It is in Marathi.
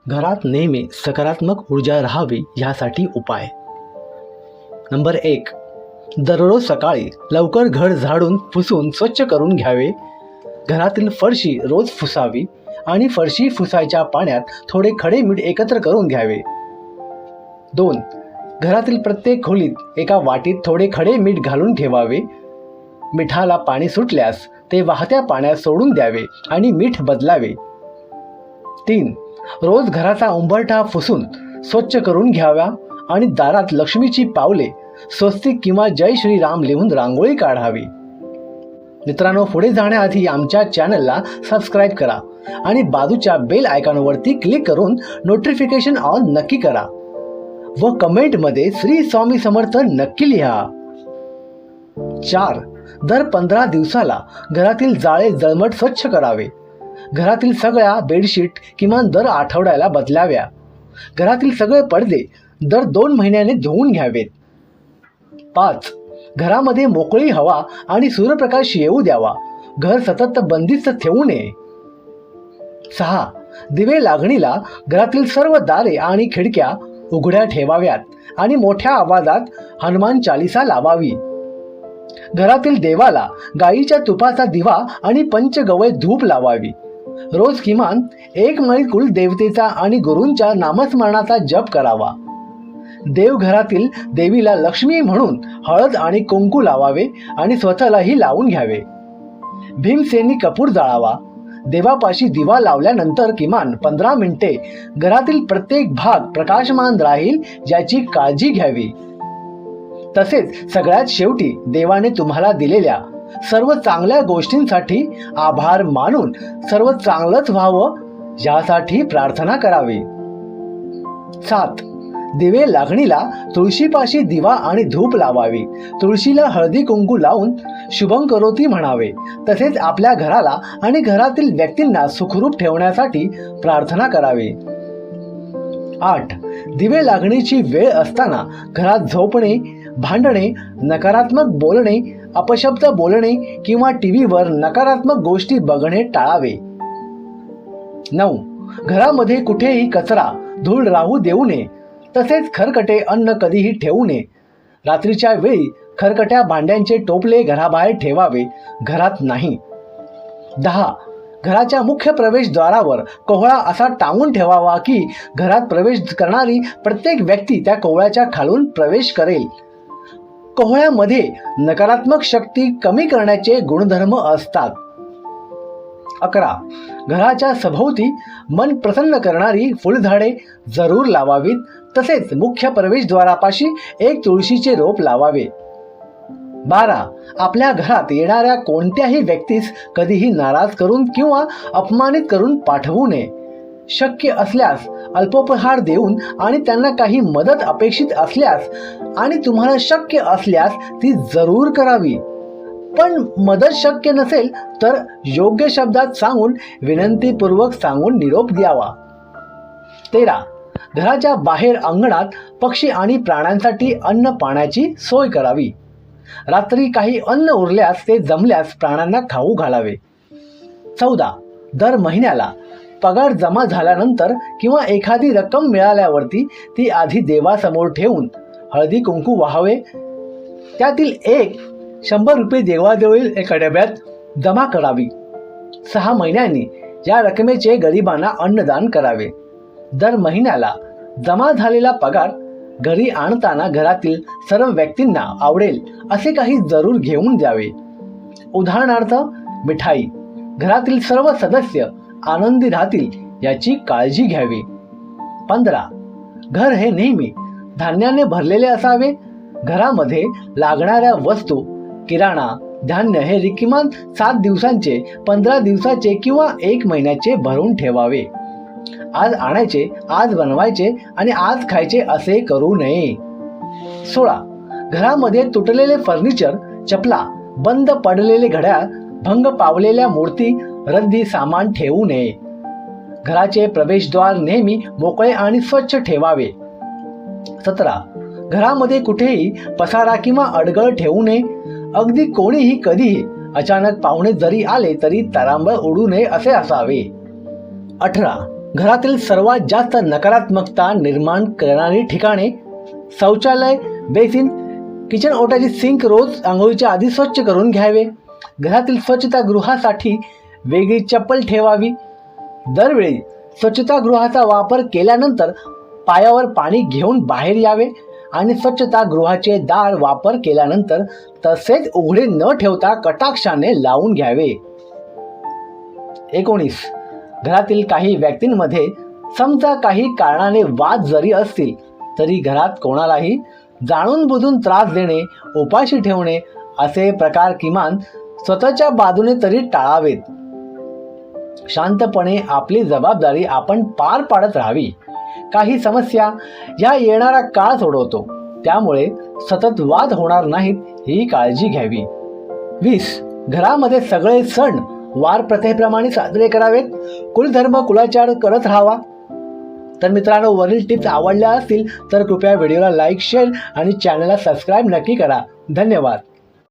घरात नेहमी सकारात्मक ऊर्जा राहावी यासाठी उपाय. नंबर 1. दररोज सकाळी लवकर घर झाडून पुसून स्वच्छ करून घ्यावे. घरातील फरशी रोज पुसावी आणि फरशी पुसायच्या पाण्यात थोडे खडे मीठ एकत्र करून घ्यावे. 2. घरातील प्रत्येक खोलीत एका वाटीत थोडे खडे मीठ घालून ठेवावे. मिठाला पाणी सुटल्यास ते वाहत्या पाण्यात सोडून द्यावे आणि मीठ बदलावे. 3. रोज घराचा उंबरठा पुसून स्वच्छ करून घ्यावा आणि दारात लक्ष्मीची पावले, स्वस्तिक किंवा जय श्रीराम लिहून रांगोळी काढावी. मित्रांनो, पुढे जाण्याआधी आमच्या चॅनलला सबस्क्राईब करा आणि बाजूच्या बेल आयकॉनवरती क्लिक करून नोटिफिकेशन ऑन नक्की करा व कमेंटमध्ये श्री स्वामी समर्थ नक्की लिहा. 4. दर 15 दिवसाला घरातील जाळे जळमट स्वच्छ करावे. घरातील सगळ्या बेडशीट किमान दर आठवड्याला बदलाव्या. घरातील सगळे पडदे दर 2 महिन्याने धुवून घ्यावेत. 5. घरामध्ये मोकळी हवा आणि सूर्यप्रकाश येऊ द्यावा. घर सतत बंदिस्त ठेवू नये. 6. दिवे लागणीला घरातील सर्व दारे आणि खिडक्या उघड्या ठेवाव्यात आणि मोठ्या आवाजात हनुमान चालीसा लावावी. घरातील देवाला गाईच्या तुपाचा दिवा आणि पंचगवय धूप लावावी. रोज किमान 1 मैल कुलदेवतेचा आणि गुरूंच्या नामस्मरणाचा जप करावा. देवघरातील देवीला लक्ष्मी म्हणून हळद आणि कुंकू लावावे आणि स्वतःलाही लावून घ्यावे. भीमसेनी कपूर जाळावा. देवापाशी दिवा लावल्यानंतर किमान 15 मिनिटे घरातील प्रत्येक भाग प्रकाशमान राहील याची काळजी घ्यावी. तसेच सगळ्यात शेवटी देवाने तुम्हाला दिलेल्या सर्व चांगल्या गोष्टींसाठी आभार मानून सर्व चांगलंच व्हावं यासाठी प्रार्थना करावी. 7. दिवे लागणीला तुळशीपाशी दिवा आणि धूप लावावी. तुळशीला हळदी कुंकू लावून शुभं करोती म्हणावे. तसेच आपल्या घराला आणि घरातील व्यक्तींना सुखरूप ठेवण्यासाठी प्रार्थना करावी. 8. दिवे लागणीची वेळ असताना घरात झोपणे, भांडणे, नकारात्मक बोलणे, अपशब्द बोलणे किंवा टीव्हीवर नकारात्मक गोष्टी बघणे टाळावे. 9. घरामध्ये कुठेही कचरा, धूळ राहू देऊ नये. तसेच खरकटे अन्न कधीही ठेवू नये. रात्रीच्या वेळी खरकट्या भांड्यांचे टोपले घराबाहेर ठेवावे, घरात नाही. 10. घराच्या मुख्य प्रवेशद्वारावर कोहळा असा टांगून ठेवावा की घरात प्रवेश करणारी प्रत्येक व्यक्ती त्या कोहळ्याच्या खालून प्रवेश करेल. कोहळ्यामध्ये नकारात्मक शक्ती कमी करण्याचे गुणधर्म असतात. 11. घराच्या सभोवती मन प्रसन्न करणारी फुलझाडे जरूर लावावीत. तसेच मुख्य प्रवेशद्वारापाशी एक तुळशीचे रोप लावावे. 12. आपल्या घरात येणाऱ्या कोणत्याही व्यक्तीस कधीही नाराज करून किंवा अपमानित करून पाठवू नये. शक्य असल्यास अल्पोपहार देऊन आणि त्यांना काही मदत अपेक्षित असल्यास आणि तुम्हाला शक्य असल्यास ती जरूर करावी. पण मदत शक्य नसेल तर योग्य शब्दात सांगून विनंतीपूर्वक सांगून निरोप द्यावा. 13. घराच्या बाहेर अंगणात पक्षी आणि प्राण्यांसाठी अन्न पाण्याची सोय करावी. रात्री काही अन्न उरल्यास ते जमल्यास प्राण्यांना खाऊ घालावे. 14. दर महिन्याला पगार जमा झाल्यानंतर किंवा एखादी रक्कम मिळाल्यावरती ती आधी देवासमोर ठेवून हळदी कुंकू वाहावे. त्यातील 100 रुपये देवाजवळील एका डब्यात जमा करावी. 6 महिन्यांनी या रकमेचे गरिबांना अन्नदान करावे. दर महिन्याला जमा झालेला पगार घरी आणताना घरातील सर्व व्यक्तींना आवडेल असे काही जरूर घेऊन द्यावे. उदाहरणार्थ मिठाई. घरातील सर्व सदस्य आनंदी राहतील याची काळजी घ्यावी. 15. घर हे नेहमी धान्याने भरलेले असावे. घरामध्ये लागणाऱ्या वस्तू, किराणा, धान्य हे किमान 7 दिवसांचे, 15 दिवसाचे किंवा 1 महिन्याचे भरून ठेवावे. आज आणायचे, आज बनवायचे आणि आज खायचे असे करू नये. 16. घरामध्ये तुटलेले फर्निचर, चपला, बंद पडलेले घड्याळ, भंग पावलेल्या मूर्ती, रद्दी सामान ठेवू नये. घराचे प्रवेशद्वार नेहमी मोकळे आणि स्वच्छ ठेवावे. 17. घरामध्ये कुठेही पसारा किंवा अडगळ ठेवू नये. अगदी कोणीही कधीही अचानक पाहुणे जरी आले तरी तारांबळ उडू नये असे असावे. 18. घरातील सर्वात जास्त नकारात्मकता निर्माण करणारी ठिकाणे: शौचालय, बेसिन, किचन ओट्याची सिंक रोज आंघोळीच्या आधी स्वच्छ करून घ्यावे. घरातील स्वच्छतागृहासाठी वेगळी चप्पल ठेवावी. दरवेळी स्वच्छतागृहाचा वापर केल्यानंतर पायावर पाणी घेऊन बाहेर यावे आणि स्वच्छतागृहाचे दार वापर केल्यानंतर तसेच उघडे न ठेवता कटाक्षाने लावून घ्यावे. 19. घरातील काही व्यक्तींमध्ये समजा काही कारणाने वाद जरी असतील तरी घरात कोणालाही जाणून बुजून त्रास देणे, उपाशी ठेवणे असे प्रकार किमान स्वतःच्या बाजूने तरी टाळावेत. शांतपणे आपली जबाबदारी आपण पार पाडत राहावी. काही समस्या या येणारा काळ सोडवतो, त्यामुळे सतत वाद होणार नाहीत ही काळजी घ्यावी. 20. घरामध्ये सगळे सण वार प्रथेप्रमाणे साजरे करावेत. कुलधर्म कुलाचार करत राहावा. तर मित्रांनो, वरील टिप्स आवडल्या असतील तर कृपया व्हिडिओला लाईक, शेअर आणि चॅनलला सबस्क्राईब नक्की करा. धन्यवाद.